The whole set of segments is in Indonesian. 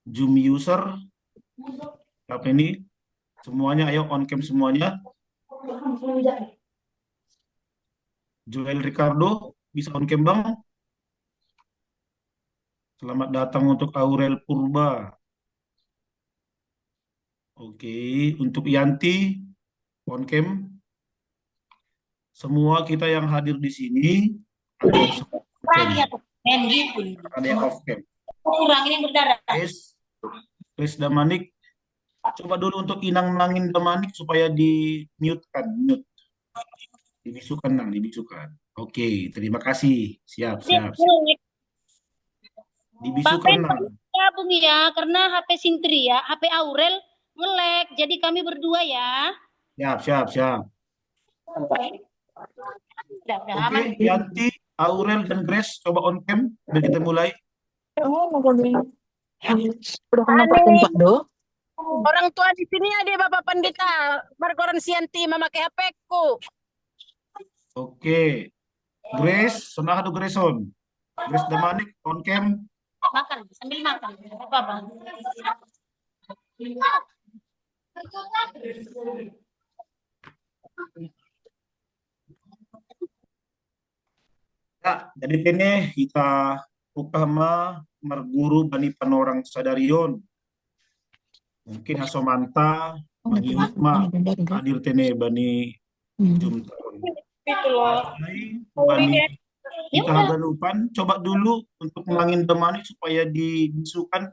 Zoom user, apa ini? Semuanya, ayo on cam semuanya. Joel Ricardo, bisa on cam bang? Selamat datang untuk Aurel Purba. Oke, untuk Yanti, on cam. Semua kita yang hadir di sini, ada yang on cam, Lagi atau men gitu. ada yang off cam. Kurang ini yang berdarah. Chris Damanik, coba dulu untuk inang-nangin Damanik supaya di mute kan, mute. Dibisukan nang, dibisukan. Oke, terima kasih. Siap, Dia siap, siap. ngelek. Pak Dibisukan Pen nang. gabung ya, karena HP Sintri ya, HP Aurel ngelek. Jadi kami berdua ya. Siap, siap, siap. Udah Oke, aman. Yanti, Aurel, dan Grace, coba on cam. Biar kita mulai. Oh, mau beli. Udah kena Pak Aneh. tempat do. Orang tua di sini ada Bapak Pendeta Margoran Sianti memakai HP ku. Oke, Grace, senang adu Grayson. Grace Damanik, on cam. Makan, sambil makan. Apa bang? Ya, jadi ini kita utama marguru bani panorang sadarion. Mungkin Hasomanta, Oh, bani nanti Hutma, benar. hadir tene bani Hmm. Jumtaon. Itu loh. Hai, bani Ya kita udah. Hagalupan, coba dulu untuk ngilangin demani supaya dibisukan.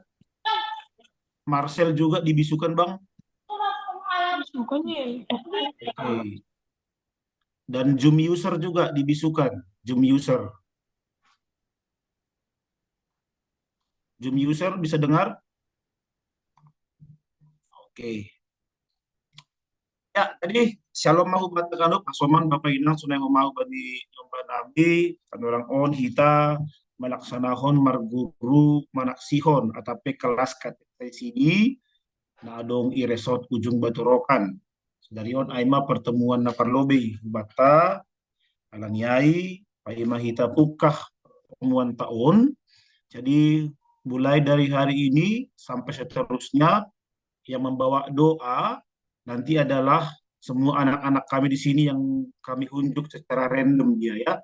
Marcel juga dibisukan, Bang. Makanya. Oke. Dan Zoom user juga dibisukan. Zoom user. Zoom user bisa dengar? Oke. Ya, jadi Shalom mahu batakanuk, asoman Bapak Inang sunai mau bani nyomba nabi, kan orang on hita melaksanakan marguru manaksihon atape kelas KTCD na adong i resort ujung Batu Rokan. Dari on aima pertemuan na parlobe bata alang yai paima hita pukah pertemuan tahun. Jadi mulai dari hari ini sampai seterusnya yang membawa doa nanti adalah semua anak-anak kami di sini yang kami unjuk secara random dia ya.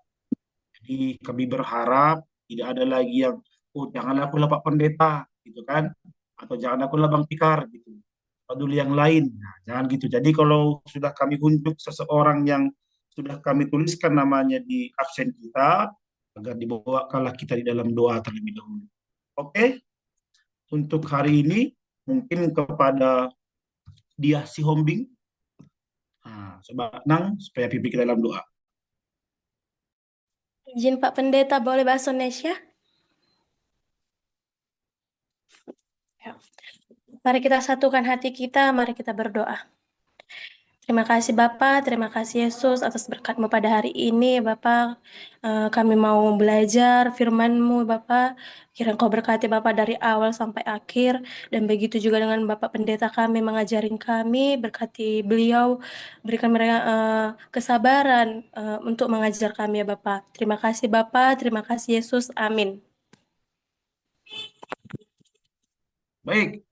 Jadi kami berharap tidak ada lagi yang oh janganlah aku Pak Pendeta gitu kan atau jangan aku Bang Pikar gitu. Dulu yang lain. Nah, jangan gitu. Jadi kalau sudah kami unjuk seseorang yang sudah kami tuliskan namanya di absen kita agar dibawakanlah kita di dalam doa terlebih dahulu. Oke, untuk hari ini mungkin kepada dia si Hombing. Nah, coba nang supaya pipi kita dalam doa. Izin Pak Pendeta, boleh bahasa Indonesia? Ya. Mari kita satukan hati kita, mari kita berdoa. Terima kasih Bapak, terima kasih Yesus atas berkat-Mu pada hari ini Bapak. Kami mau belajar firman-Mu Bapak. Kiranya Kau berkati Bapak dari awal sampai akhir. Dan begitu juga dengan Bapak Pendeta kami mengajarin kami, berkati beliau, berikan mereka kesabaran untuk mengajar kami ya Bapak. Terima kasih Bapak, terima kasih Yesus, amin. Baik,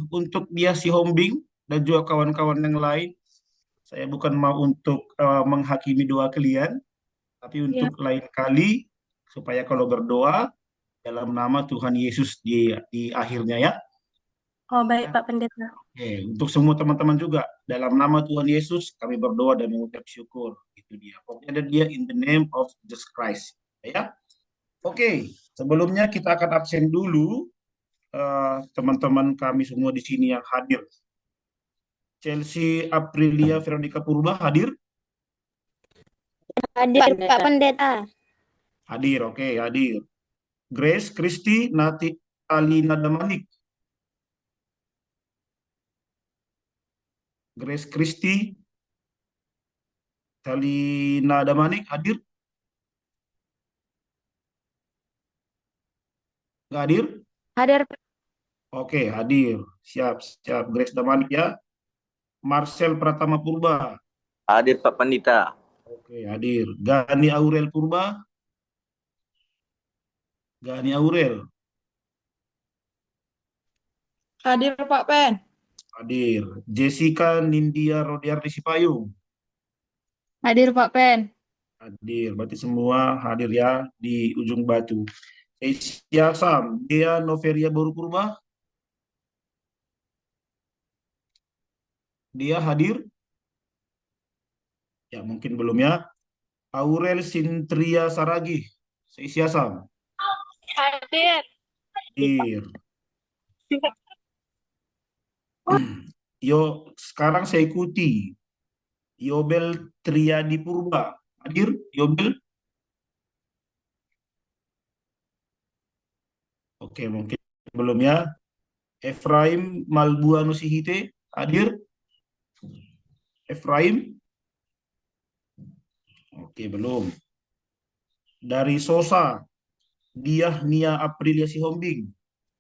untuk dia si Hombing dan juga kawan-kawan yang lain, saya bukan mau untuk menghakimi doa kalian, tapi Ya. untuk lain kali supaya kalau berdoa dalam nama Tuhan Yesus di akhirnya ya. Oh baik Pak Pendeta. Oke, untuk semua teman-teman juga dalam nama Tuhan Yesus kami berdoa dan mengucap syukur. Itu dia. Pokoknya ada dia in the name of Jesus Christ. Ya. Oke, sebelumnya kita akan absen dulu teman-teman kami semua di sini yang hadir. Chelsea Aprilia Veronica Purba hadir? Hadir Pak Pendeta. Hadir, oke, hadir. Grace Christy Nati Alina Damanik. Grace Christy Alina Damanik hadir? Nggak hadir? Hadir. Oke, hadir. Siap, siap. Grace Damanik ya. Marcel Pratama Purba. Hadir Pak Pendeta. Oke, hadir. Gani Aurel Purba. Gani Aurel, Hadir Pak Pen. hadir. Jessica Nindya Rodiarti Sipayung, Hadir Pak Pen. hadir. Berarti semua hadir ya di ujung batu. Asia Sam, Dea Noveria Baru Purba, dia hadir? Ya mungkin belum ya. Aurel Sintria Saragi, Asia Sam, Hadir. hadir. Yo, sekarang saya ikuti. Yobel Triadi Purba, hadir? Yobel? Oke, mungkin belum ya. Efraim Malbuanu Sihite, hadir? Efraim? Oke, belum. Dari Sosa, Diah Nia Aprilia Sihombing,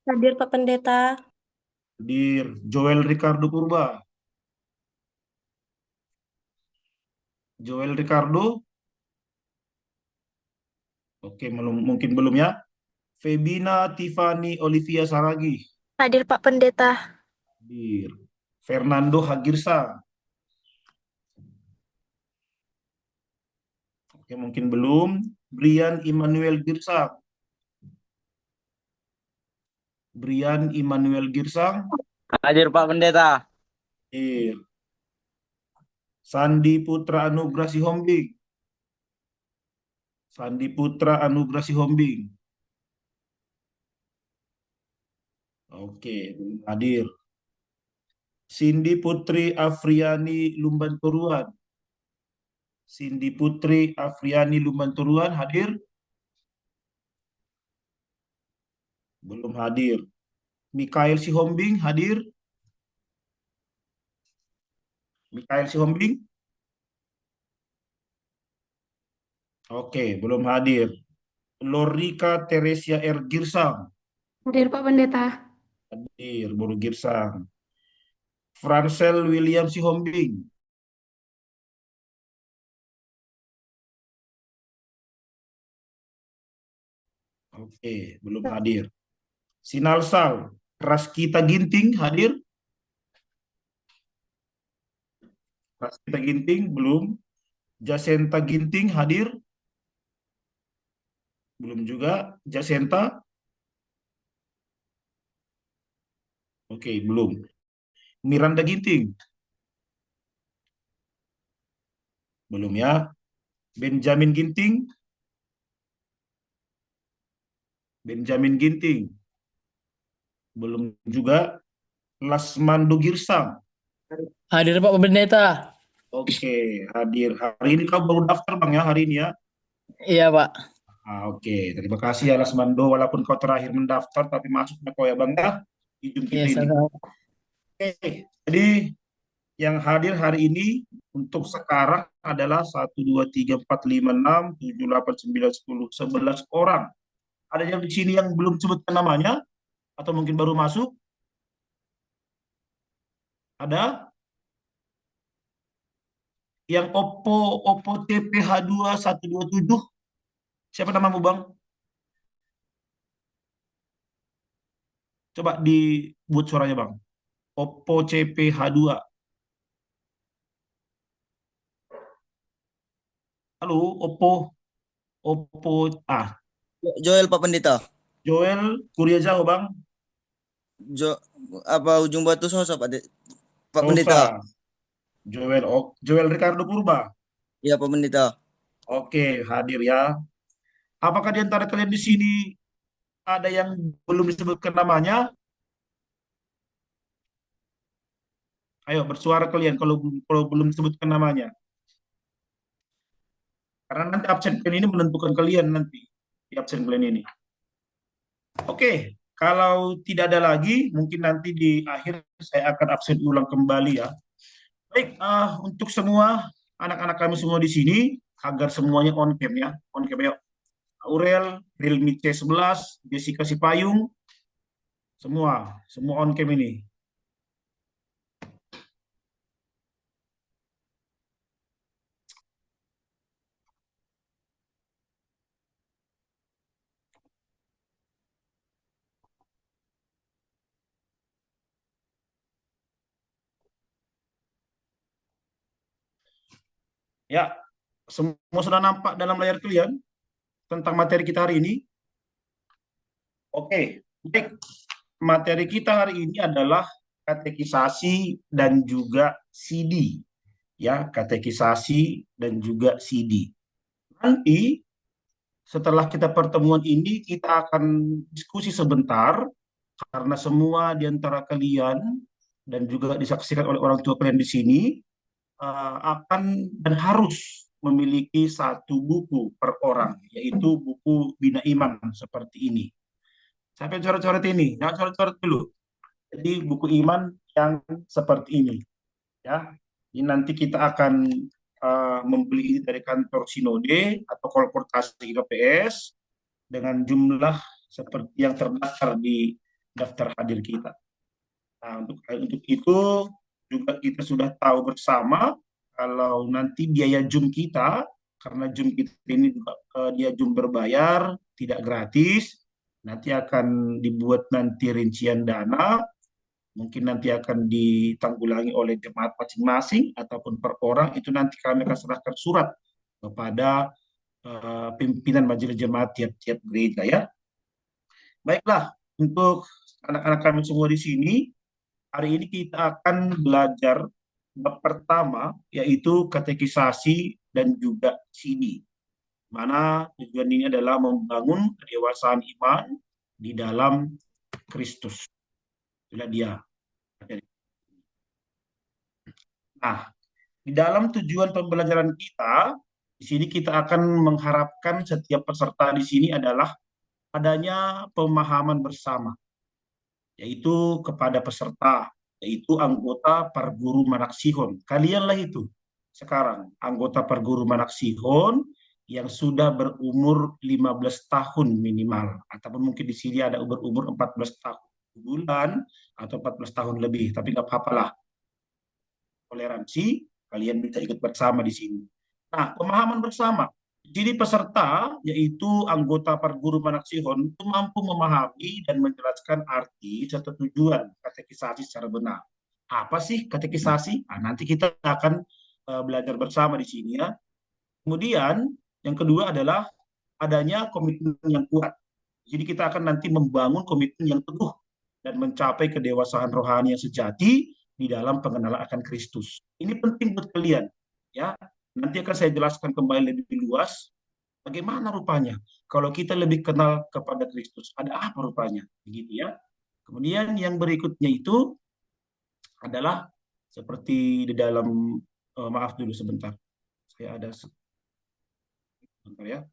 Hadir Pak Pendeta. hadir. Joel Ricardo Purba, Joel Ricardo, oke, mungkin belum ya. Febina Tiffany Olivia Saragi, Hadir Pak Pendeta. hadir. Fernando Hagirsa, oke, mungkin belum. Brian Immanuel Girsang, Brian Immanuel Girsang, Hadir Pak Pendeta. hadir. Sandi Putra Anugrah Sihombing, Sandi Putra Anugrah Sihombing, oke, belum hadir. Cindy Putri Afriani Lumbanturuan, Cindy Putri Afriani Lumbanturuan hadir? Belum hadir. Mikael Sihombing hadir? Mikael Sihombing? Oke, belum hadir. Lorika Teresia R. Girsang, Hadir Pak Pendeta. hadir, baru Girsang. Francel William Sihombing, oke, belum hadir. Sinalsal Raskita Ginting hadir? Raskita Ginting belum. Jasenta Ginting hadir? Belum juga. Jasenta? Oke, belum. Miranda Ginting? Belum ya. Benjamin Ginting? Benjamin Ginting? Belum juga. Lasmando Girsang? Hadir Pak Pendeta. Oke, hadir. Hari ini kau baru daftar Bang ya, hari ini ya. Iya Pak. Oke, terima kasih ya Lasmando. Walaupun kau terakhir mendaftar, tapi masuknya kau ya Bang ya. Di Zoom Iya kita ini. sama. Oke, jadi yang hadir hari ini untuk sekarang adalah 1, 2, 3, 4, 5, 6, 7, 8, 9, 10, 11 orang. Ada yang di sini yang belum sebutkan namanya atau mungkin baru masuk? Ada? Yang Oppo TPH2127. Siapa namamu Bang? Coba dibuat suaranya Bang. Oppo CPH2. Halo, Oppo. Joel Pak Pendeta. Joel, kuliah jauh Bang. Jo apa ujung batu sosok Pak Pendeta. Sosa. Joel Ricardo Purba. Iya Pak Pendeta. Oke, hadir ya. Apakah di antara kalian di sini ada yang belum disebutkan namanya? Ayo bersuara kalian kalau belum disebutkan namanya. Karena nanti absen kalian ini menentukan kalian nanti di absen kalian ini. Oke, kalau tidak ada lagi, mungkin nanti di akhir saya akan absen ulang kembali ya. Baik, untuk semua anak-anak kami semua di sini, agar semuanya on cam ya. On cam ya. Aurel, Realme C11, Jessica Sipayung, semua on cam ini. Ya, semua sudah nampak dalam layar kalian tentang materi kita hari ini? Oke, baik. Materi kita hari ini adalah katekisasi dan juga CD. Ya, katekisasi dan juga CD. Nanti setelah kita pertemuan ini kita akan diskusi sebentar karena semua di antara kalian dan juga disaksikan oleh orang tua kalian di sini akan dan harus memiliki satu buku per orang, yaitu buku Bina Iman seperti ini. Sampai coret-coret ini, jangan coret-coret dulu. Jadi buku iman yang seperti ini, ya. Ini nanti kita akan membeli ini dari kantor Sinode atau Kolportasi KPS dengan jumlah seperti yang terdaftar di daftar hadir kita. Nah, untuk itu juga kita sudah tahu bersama kalau nanti biaya Zoom kita, karena Zoom kita ini juga dia Zoom berbayar, tidak gratis, nanti akan dibuat nanti rincian dana, mungkin nanti akan ditanggulangi oleh jemaat masing-masing ataupun per orang, itu nanti kami akan serahkan surat kepada pimpinan majelis jemaat tiap-tiap gereja ya. Baiklah, untuk anak-anak kami semua di sini, hari ini kita akan belajar bab pertama, yaitu katekisasi dan juga CD. Mana tujuan ini adalah membangun kedewasaan iman di dalam Kristus. Itulah dia. Nah, di dalam tujuan pembelajaran kita, di sini kita akan mengharapkan setiap peserta di sini adalah adanya pemahaman bersama, yaitu kepada peserta, yaitu anggota Parguru Manaksihon. Kalianlah itu sekarang anggota Parguru Manaksihon yang sudah berumur 15 tahun minimal, ataupun mungkin di sini ada berumur 14 tahun bulan atau 14 tahun lebih, tapi nggak apa-apa lah. Toleransi, kalian bisa ikut bersama di sini. Nah, pemahaman bersama. Jadi peserta, yaitu anggota Parguru Manaksihon, itu mampu memahami dan menjelaskan arti serta tujuan katekisasi secara benar. Apa sih katekisasi? Nah, nanti kita akan belajar bersama di sini ya. Kemudian, yang kedua adalah adanya komitmen yang kuat. Jadi kita akan nanti membangun komitmen yang teguh dan mencapai kedewasaan rohani yang sejati di dalam pengenalan akan Kristus. Ini penting buat kalian, ya. Nanti akan saya jelaskan kembali lebih luas bagaimana rupanya kalau kita lebih kenal kepada Kristus. Ada apa rupanya, begitu ya. Kemudian yang berikutnya itu adalah seperti di dalam maaf dulu sebentar. Saya ada sebentar ya.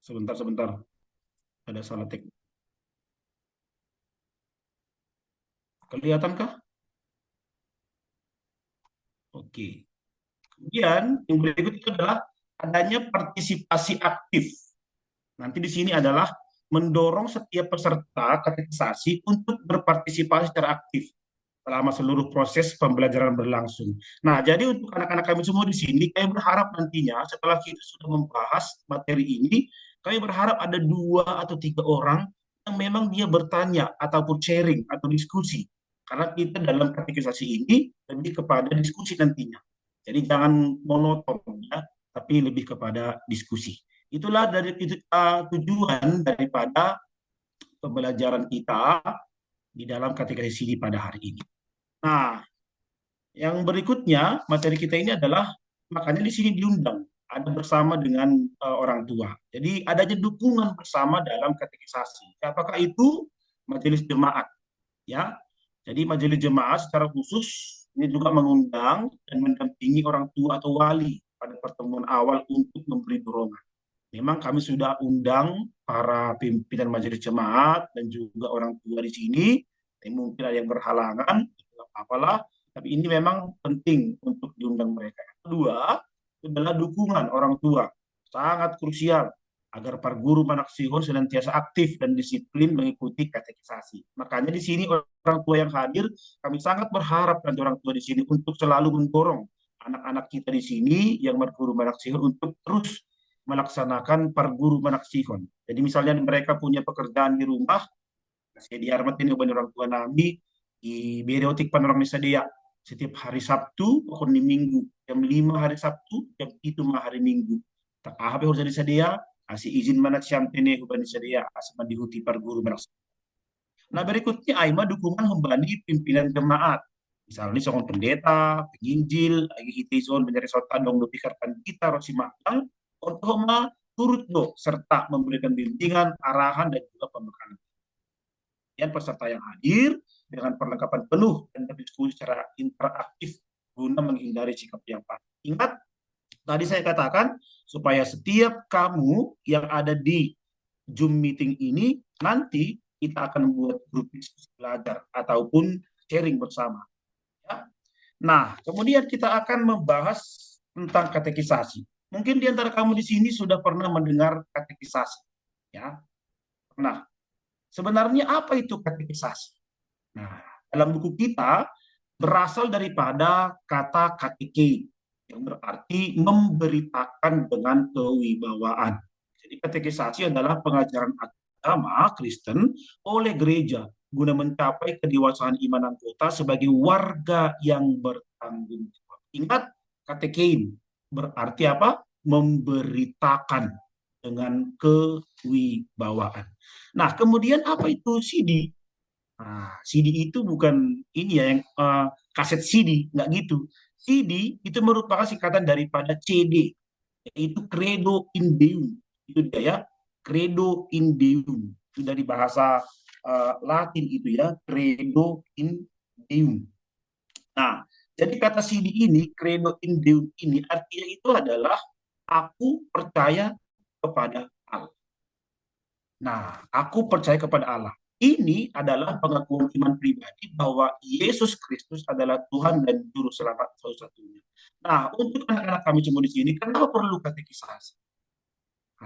Sebentar. Ada salah teknik. Kelihatankah? Oke. Kemudian yang berikut itu adalah adanya partisipasi aktif. Nanti di sini adalah mendorong setiap peserta katekisasi untuk berpartisipasi secara aktif selama seluruh proses pembelajaran berlangsung. Nah, jadi untuk anak-anak kami semua di sini, kami berharap nantinya setelah kita sudah membahas materi ini, kami berharap ada 2 atau 3 orang yang memang dia bertanya ataupun sharing atau diskusi. Karena kita dalam katekisasi ini lebih kepada diskusi nantinya. Jadi jangan monoton ya, tapi lebih kepada diskusi. Itulah dari tujuan daripada pembelajaran kita di dalam katekisasi ini pada hari ini. Nah, yang berikutnya materi kita ini adalah makanya di sini diundang ada bersama dengan orang tua. Jadi adanya dukungan bersama dalam katekisasi. Apakah itu majelis jemaat? Ya, jadi majelis jemaat secara khusus ini juga mengundang dan mendampingi orang tua atau wali pada pertemuan awal untuk memberi dorongan. Memang kami sudah undang para pimpinan majelis jemaat dan juga orang tua di sini. Mungkin ada yang berhalangan, tidak apalah. Tapi ini memang penting untuk diundang mereka. Yang kedua, adalah dukungan orang tua. Sangat krusial. agar para guru Manaksihon senantiasa aktif dan disiplin mengikuti katekisasi. Makanya di sini orang tua yang hadir, kami sangat berharap dan orang tua di sini untuk selalu mendorong anak-anak kita di sini yang berguru Manaksihon untuk terus melaksanakan par guru Manaksihon. Jadi misalnya mereka punya pekerjaan di rumah, saya diarmat ini orang tua nami, di beriotik panorang dia setiap hari Sabtu, pokok di Minggu, jam 5 hari Sabtu, jam itu hari Minggu. Tak apa harus jadi sedia, kasih izin mana siampene hubani sedia, asma dihuti par guru Manaksihon. Nah berikutnya Aima dukungan hembani pimpinan jemaat. Misalnya seorang pendeta, penginjil, lagi hitizon, mencari sotan, dong pikarkan kita, rosi matang, untuk turut do, serta memberikan bimbingan, arahan, dan juga pembekalan. Dan peserta yang hadir dengan perlengkapan penuh dan berdiskusi secara interaktif guna menghindari sikap yang panik. Ingat, tadi saya katakan, supaya setiap kamu yang ada di Zoom meeting ini, nanti kita akan membuat grup diskusi belajar ataupun sharing bersama. Ya. Nah, kemudian kita akan membahas tentang katekisasi. Mungkin di antara kamu di sini sudah pernah mendengar katekisasi. Ya. Nah, sebenarnya apa itu katekisasi? Nah, dalam buku kita berasal daripada kata kateke, yang berarti memberitakan dengan kewibawaan. Jadi katekisasi adalah pengajaran agama Kristen oleh gereja guna mencapai kedewasaan iman anggota sebagai warga yang bertanggung jawab. Ingat, katekein berarti apa? Memberitakan dengan kewibawaan. Nah, kemudian apa itu CD? Nah, CD itu bukan ini ya yang kaset CD, nggak gitu. CD itu merupakan singkatan daripada CD, yaitu Credo in Deum. Itu dia ya, Credo in Deum. Itu dari bahasa Latin itu ya, Credo in Deum. Nah, jadi kata CD ini, Credo in Deum ini artinya itu adalah aku percaya kepada Allah. Nah, aku percaya kepada Allah. Ini adalah pengakuan iman pribadi bahwa Yesus Kristus adalah Tuhan dan Juru Selamat satu-satunya. Nah, untuk anak-anak kami semua di sini, kenapa perlu katekisasi?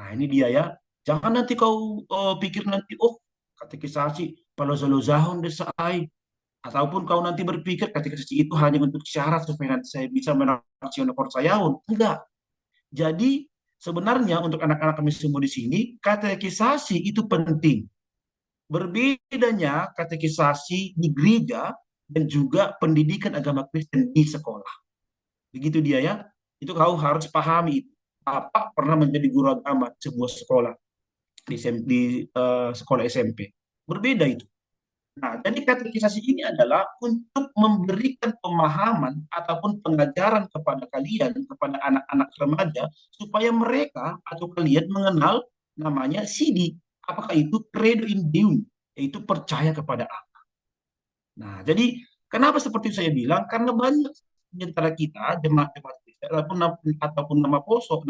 Nah, ini dia ya. Jangan nanti kau pikir nanti, oh, katekisasi, palozalozahon desai. Ataupun kau nanti berpikir katekisasi itu hanya untuk syarat supaya nanti saya bisa menaksikan percayaun. Enggak. Jadi, sebenarnya untuk anak-anak kami semua di sini, katekisasi itu penting. Berbedanya katekisasi di gereja dan juga pendidikan agama Kristen di sekolah. Begitu dia ya. Itu kau harus pahami. Apa pernah menjadi guru agama sebuah sekolah di sekolah SMP. Berbeda itu. Nah, jadi katekisasi ini adalah untuk memberikan pemahaman ataupun pengajaran kepada kalian, kepada anak-anak remaja, supaya mereka atau kalian mengenal namanya CD. Apakah itu Credo in Deum, yaitu percaya kepada Allah. Nah, jadi kenapa seperti saya bilang? Karena banyak di antara kita, jemaat-jemaat Kristen, ataupun nama posok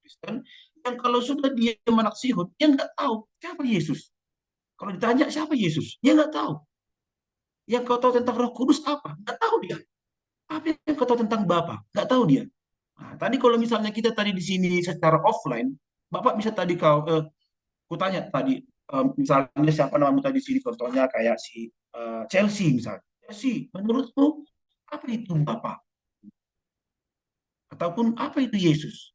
Kristen, yang kalau sudah dia Manaksihon, dia nggak tahu siapa Yesus. Kalau ditanya siapa Yesus, dia nggak tahu. Yang kau tahu tentang Roh Kudus apa? Nggak tahu dia. Apa yang kau tahu tentang Bapa? Nggak tahu dia. Nah, tadi kalau misalnya kita tadi di sini secara offline, Bapak bisa tadi kutanya tadi, misalnya siapa namamu tadi di sini, contohnya kayak si Chelsea misalnya. Chelsea, menurutmu apa itu Bapa? Ataupun apa itu Yesus?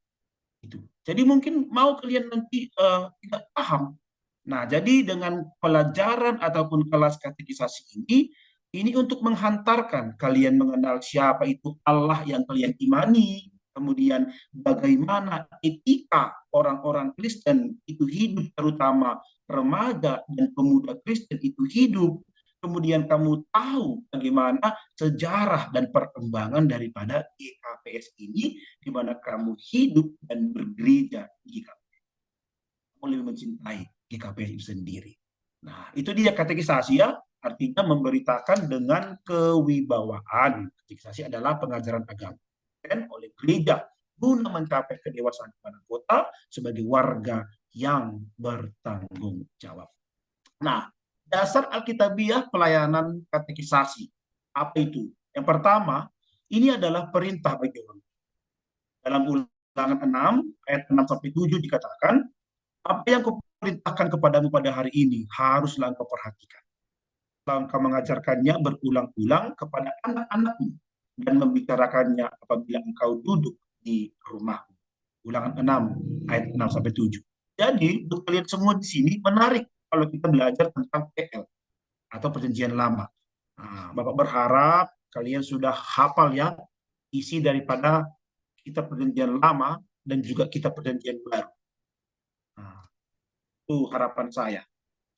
Itu. Jadi mungkin mau kalian nanti tidak paham. Nah, jadi dengan pelajaran ataupun kelas katekisasi ini untuk menghantarkan kalian mengenal siapa itu Allah yang kalian imani, kemudian bagaimana etika orang-orang Kristen itu hidup, terutama remaja dan pemuda Kristen itu hidup. Kemudian kamu tahu bagaimana sejarah dan perkembangan daripada GKPS ini, di mana kamu hidup dan bergereja di GKPS. Kamu lebih mencintai GKPS itu sendiri. Nah, itu dia katekisasi ya, artinya memberitakan dengan kewibawaan. Katekisasi adalah pengajaran agama dan oleh gereja guna mencapai kedewasaan anggota sebagai warga yang bertanggung jawab. Nah, dasar Alkitabiah pelayanan katekisasi. Apa itu? Yang pertama, ini adalah perintah bagi orang. Dalam Ulangan 6 ayat 6 sampai 7 dikatakan, Apa yang kuperintahkan kepadamu pada hari ini haruslah engkau perhatikan. Engkau mengajarkannya berulang-ulang kepada anak-anakmu dan membicarakannya apabila engkau duduk di rumahmu. Ulangan 6 ayat 6 sampai 7. Jadi, untuk kalian semua di sini menarik kalau kita belajar tentang PL atau perjanjian lama. Nah, Bapak berharap kalian sudah hafal ya isi daripada kitab perjanjian lama dan juga kitab perjanjian baru. Nah, itu harapan saya.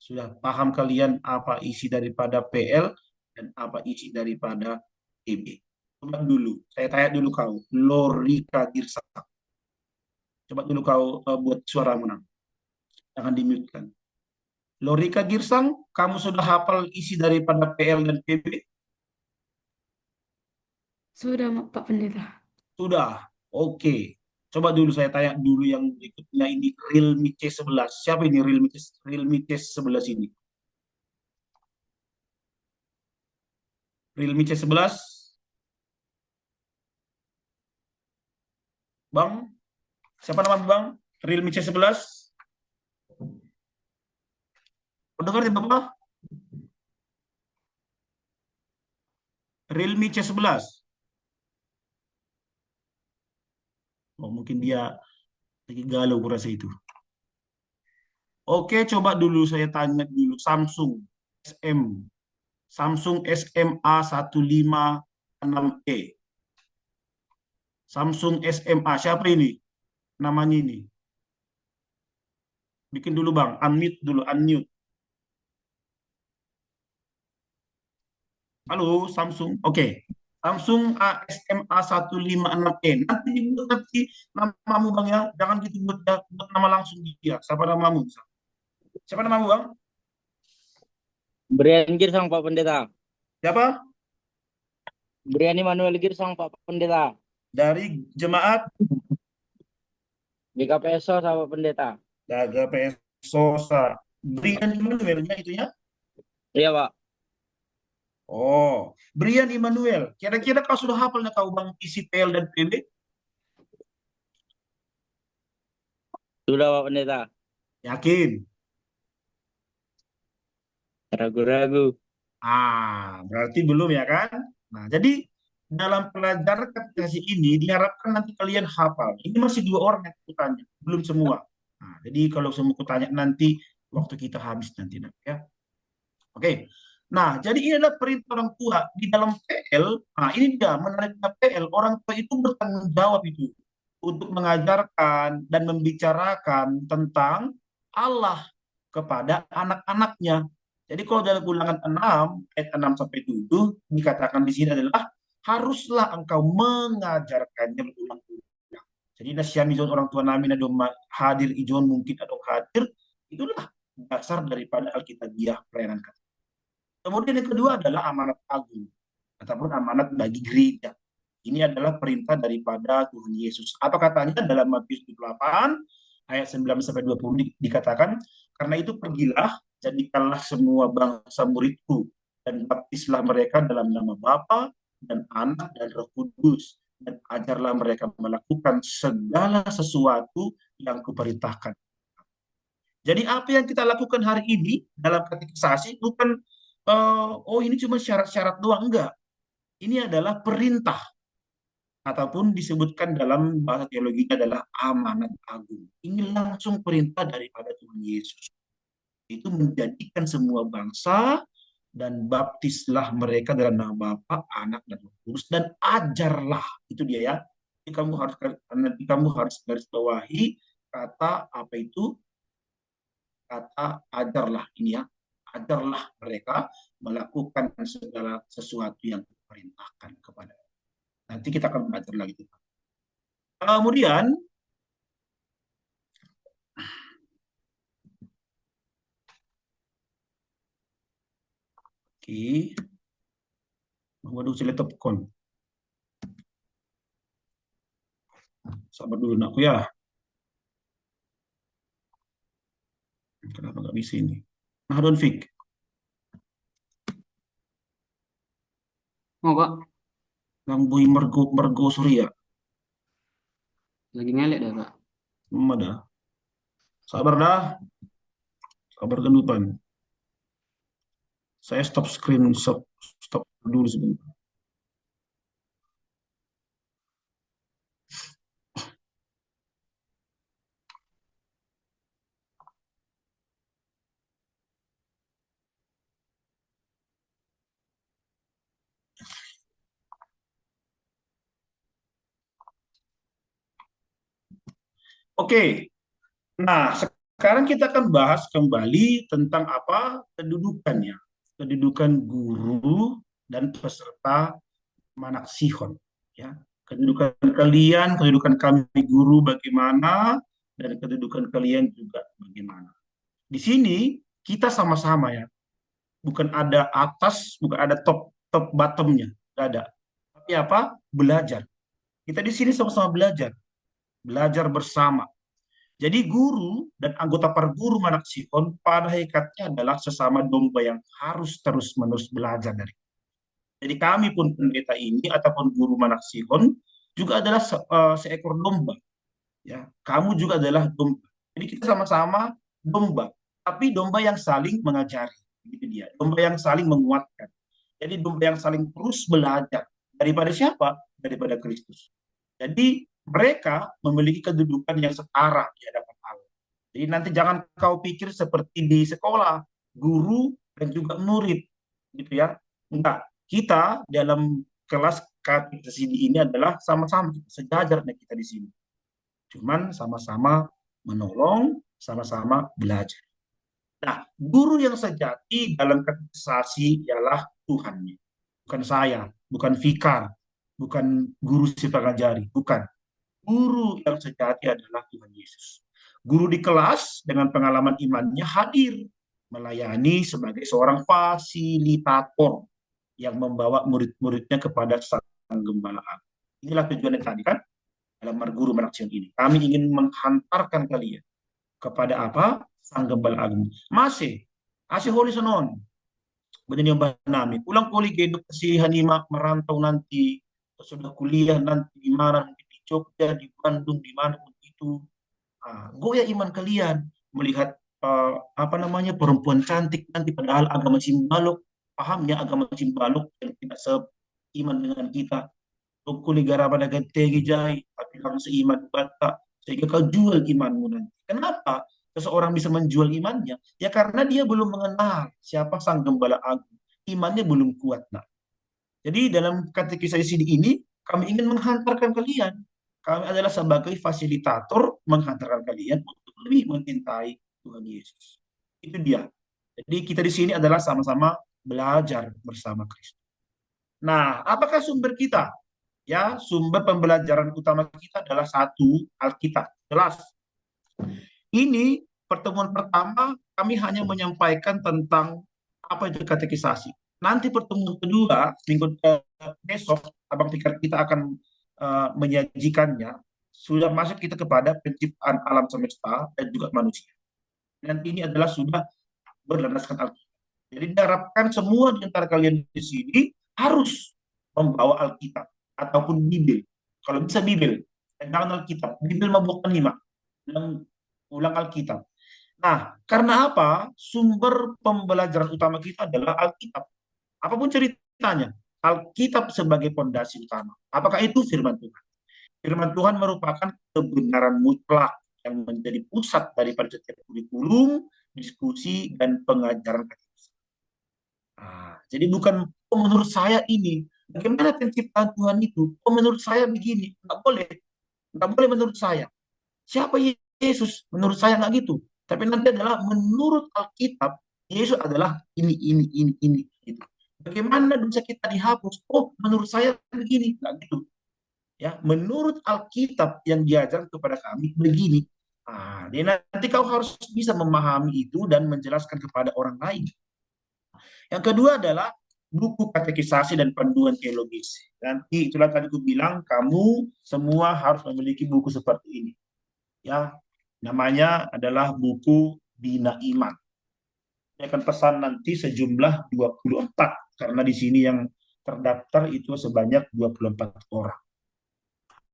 Sudah paham kalian apa isi daripada PL dan apa isi daripada PB. Coba dulu, saya tanya dulu kau, Lorika Girsa. Coba dulu kau buat suara menang. Jangan di-mute-kan. Lorika Girsang, kamu sudah hafal isi daripada PL dan PB? Sudah, Pak Pendeta. Sudah. Oke. Coba dulu saya tanya dulu yang berikutnya ini Realme C11. Siapa ini Realme C11 ini? Realme C11? Bang? Siapa nama Bang? Realme C11? Dengar ya Bapak? Realme C11. Oh, mungkin dia lagi galau kurasa itu. Oke, coba dulu saya tanya dulu Samsung SM. Samsung SMA 156E. Samsung SMA. Siapa ini? Namanya ini. Bikin dulu Bang. Unmute dulu. Unmute. Halo, Samsung. Oke. Samsung SMA 156E. Nanti namamu Bang ya. Jangan gitu buat nama langsung dia. Siapa namamu? Siapa namamu Bang? Brian Girsang Pak Pendeta. Siapa? Brian Immanuel Girsang Pak Pendeta. Dari jemaat GKPSO Pak Pendeta. Daga PS Sosa. Brian Immanuelnya itu ya? Iya Pak. Oh, Brian Immanuel. Kira-kira kau sudah hafal nggak kau Bang isi PL dan PB? Sudah Pak Pendeta. Yakin? Ragu-ragu. Berarti belum ya kan? Nah, jadi dalam pelajaran katekisasi ini diharapkan nanti kalian hafal. Ini masih 2 orang yang aku tanya, belum semua. Nah, jadi kalau semua aku tanya nanti waktu kita habis nanti ya. Oke. Nah, jadi ini adalah perintah orang tua di dalam PL. Nah, ini dia menariknya PL. Orang tua itu bertanggung jawab itu untuk mengajarkan dan membicarakan tentang Allah kepada anak-anaknya. Jadi kalau dalam Ulangan 6 ayat 6 sampai 7 dikatakan di sini adalah haruslah engkau mengajarkannya berulang-ulang. Jadi nasihat ijon orang tua namin ada hadir ijon mungkin ada hadir, itulah dasar daripada Alkitabiah pelayanan Katolik. Kemudian yang kedua adalah amanat agung ataupun amanat bagi gereja. Ini adalah perintah daripada Tuhan Yesus. Apa katanya dalam Matius 28 ayat 9 sampai 20 dikatakan, karena itu pergilah, jadikanlah semua bangsa muridku dan baptislah mereka dalam nama Bapa dan Anak dan Roh Kudus dan ajarlah mereka melakukan segala sesuatu yang kuperintahkan. Jadi apa yang kita lakukan hari ini dalam katekisasi bukan ini cuma syarat-syarat doang, enggak. Ini adalah perintah ataupun disebutkan dalam bahasa teologinya adalah amanat agung. Ini langsung perintah daripada Tuhan Yesus. Itu menjadikan semua bangsa dan baptislah mereka dalam nama Bapa, Anak dan Roh Kudus dan ajarlah. Itu dia ya. Nanti kamu harus garis bawahi kata apa itu? Kata ajarlah ini ya. Ajarlah mereka melakukan segala sesuatu yang diperintahkan kepada. Nanti kita akan belajar lagi. Kemudian waduh saya laptop kon. Sabar dulu nakku ya. Kenapa nggak bisa ini? Nah, Don Fik. Mau Pak, Yang bui mergo Surya. lagi ngelek dah Pak. Ada. Sabar dah, sabar gendutan. Saya stop screen, stop dulu sebentar. Oke, nah sekarang kita akan bahas kembali tentang apa kedudukannya, kedudukan guru dan peserta manaksihon. Ya, kedudukan kalian, kedudukan kami guru bagaimana, dan kedudukan kalian juga bagaimana. Di sini kita sama-sama ya, bukan ada atas, bukan ada top bottomnya, nggak ada. Tapi apa? Belajar. Kita di sini sama-sama belajar, belajar bersama. Jadi guru dan anggota perguru manaksihon pada hakikatnya adalah sesama domba yang harus terus-menerus belajar dari. Jadi kami pun pendeta ini ataupun guru manaksihon juga adalah seekor domba. Ya, kamu juga adalah domba. Jadi kita sama-sama domba, tapi domba yang saling mengajari. Gitu dia. Domba yang saling menguatkan. Jadi domba yang saling terus belajar. Daripada siapa? Daripada Kristus. Jadi mereka memiliki kedudukan yang setara di hadapan Allah. Jadi nanti jangan kau pikir seperti di sekolah, guru dan juga murid, gitu ya. Enggak, kita dalam kelas katekis ini adalah sama-sama sejajar kita di sini. Cuman sama-sama menolong, sama-sama belajar. Nah, guru yang sejati dalam katekisasi ialah Tuhannya. Bukan saya, bukan vikar, bukan guru si pengajari, bukan. Guru yang sejati adalah Tuhan Yesus. Guru di kelas dengan pengalaman imannya hadir, melayani sebagai seorang fasilitator yang membawa murid-muridnya kepada Sang Gembala Agung. Inilah tujuannya tadi kan, dalam Marguru Manaksihon ini. Kami ingin menghantarkan kalian kepada apa? Sang Gembala Agung. Masih Holy Sonon. Benar yang nami. Ulang kali hidup si Hanima merantau nanti, sudah kuliah nanti di mana, di Jogja, di Bandung, di mana pun itu. Goyah iman kalian melihat perempuan cantik nanti padahal agama Simbaluk, pahamnya agama Simbaluk yang tidak seiman dengan kita. Kuli garaba na gantegi jay, tapi lang sa iman bata, sehingga kau jual imanmu nanti. Kenapa seseorang bisa menjual imannya? Ya karena dia belum mengenal siapa Sang Gembala Agung. Imannya belum kuat. Nah, jadi dalam katekisasi ini kami ingin menghantarkan kalian. Kami adalah sebagai fasilitator menghantarkan kalian untuk lebih mencintai Tuhan Yesus. Itu dia. Jadi kita di sini adalah sama-sama belajar bersama Kristus. Nah, apakah sumber kita? Ya, sumber pembelajaran utama kita adalah satu, Alkitab. Jelas. Ini pertemuan pertama kami hanya menyampaikan tentang apa itu katekisasi. Nanti pertemuan kedua, minggu besok, Abang Fikar kita akan menyajikannya. Sudah masuk kita kepada penciptaan alam semesta dan juga manusia. Dan ini adalah sudah berlandaskan Alkitab. Jadi diharapkan semua di antara kalian di sini harus membawa Alkitab ataupun Bible. Kalau bisa Bible, jangan Alkitab. Bible bukan 5. Dan ulang Alkitab. Nah, karena apa? Sumber pembelajaran utama kita adalah Alkitab. Apapun ceritanya, Alkitab sebagai pondasi utama. Apakah itu firman Tuhan? Firman Tuhan merupakan kebenaran mutlak yang menjadi pusat daripada setiap kurikulum, diskusi, dan pengajaran katekisasi. Jadi bukan menurut saya ini. Bagaimana penciptaan Tuhan itu? Menurut saya begini. Nggak boleh menurut saya. Siapa Yesus? Menurut saya nggak gitu. Tapi nanti adalah menurut Alkitab, Yesus adalah ini. Gitu. Bagaimana dosa kita dihapus? Menurut saya begini. Nggak gitu. Ya, menurut Alkitab yang diajar kepada kami begini. Nanti kau harus bisa memahami itu dan menjelaskan kepada orang lain. Yang kedua adalah buku katekisasi dan panduan teologis. Nanti itulah tadi aku bilang kamu semua harus memiliki buku seperti ini. Ya, namanya adalah buku Bina Iman. Saya akan pesan nanti sejumlah 24 karena di sini yang terdaftar itu sebanyak 24 orang.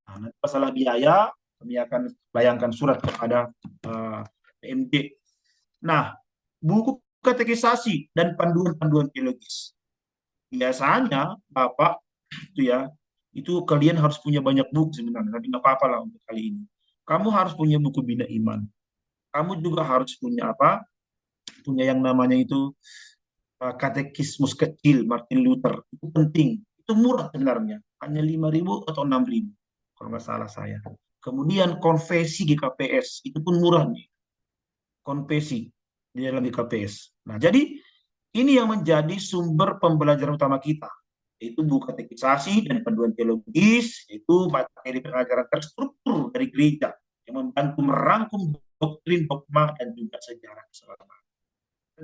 Nanti masalah biaya kami akan layangkan surat kepada PMJ. Nah, buku katekisasi dan panduan-panduan teologis. Biasanya Bapak itu ya, itu kalian harus punya banyak buku sebenarnya, tapi nggak apa-apa lah untuk kali ini. Kamu harus punya buku Bina Iman. Kamu juga harus punya apa? Punya yang namanya itu Katekismus Kecil Martin Luther. Itu penting. Itu murah sebenarnya. Hanya 5.000 atau 6.000 kalau nggak salah saya. Kemudian konfesi GKPS itu pun murah nih. Konfesi di dalam GKPS. Nah, jadi ini yang menjadi sumber pembelajaran utama kita, yaitu buku katekisasi dan panduan teologis, yaitu materi pengajaran terstruktur dari gereja yang membantu merangkum doktrin, dogma, dan juga sejarah keselamatan.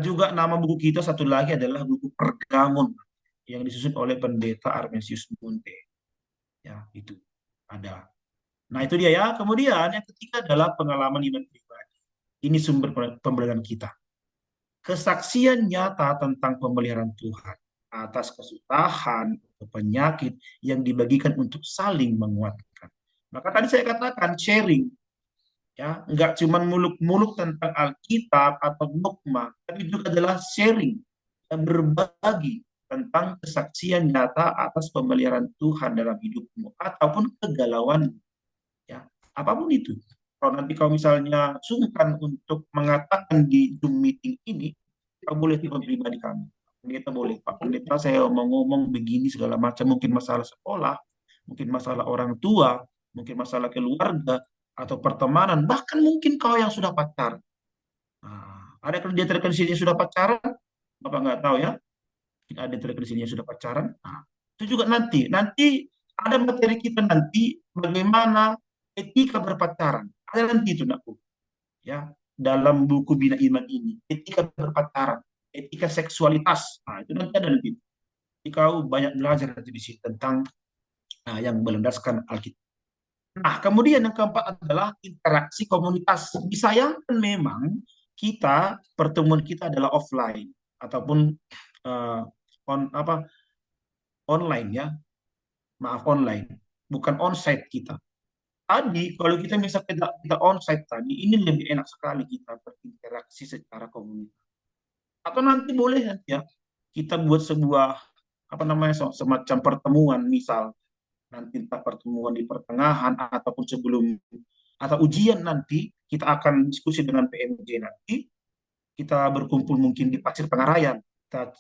Juga nama buku kita satu lagi adalah buku Pergamon yang disusun oleh Pendeta Armensius Munte. Ya, itu ada. Nah, itu dia ya. Kemudian yang ketiga adalah pengalaman iman pribadi. Ini sumber pembelajaran kita. Kesaksian nyata tentang pemeliharaan Tuhan atas kesusahan atau penyakit yang dibagikan untuk saling menguatkan. Maka tadi saya katakan sharing, ya, nggak cuma muluk-muluk tentang Alkitab atau dogma, tapi juga adalah sharing dan berbagi tentang kesaksian nyata atas pemeliharaan Tuhan dalam hidupmu ataupun kegalauan, ya, apapun itu. Kalau nanti kau misalnya sungkan untuk mengatakan di Zoom meeting ini, kau boleh telepon pribadi kami. Pendeta boleh, Pak Pendeta saya mau ngomong begini segala macam, mungkin masalah sekolah, mungkin masalah orang tua, mungkin masalah keluarga, atau pertemanan, bahkan mungkin kau yang sudah pacaran. Nah, ada dia terkena sini sudah pacaran, Bapak nggak tahu ya, ada terkena sini yang sudah pacaran. Nah, itu juga nanti ada materi kita nanti bagaimana etika berpacaran. Ada nanti itu nakku, ya, dalam buku Bina Iman ini, etika berpacaran, etika seksualitas. Nah, itu nanti ada nanti. Jadi kau banyak belajar nanti di sini tentang yang berlandaskan Alkitab. Nah, kemudian yang keempat adalah interaksi komunitas. Disayangkan memang pertemuan kita adalah offline ataupun online ya. Maaf, online, bukan onsite kita. Tadi kalau kita misalnya kita onsite tadi, ini lebih enak sekali kita berinteraksi secara komunitas. Atau nanti boleh ya kita buat sebuah semacam pertemuan, misal nanti entah pertemuan di pertengahan ataupun sebelum atau ujian, nanti kita akan diskusi dengan PMJ, nanti kita berkumpul mungkin di Pasir Pengarayan, kita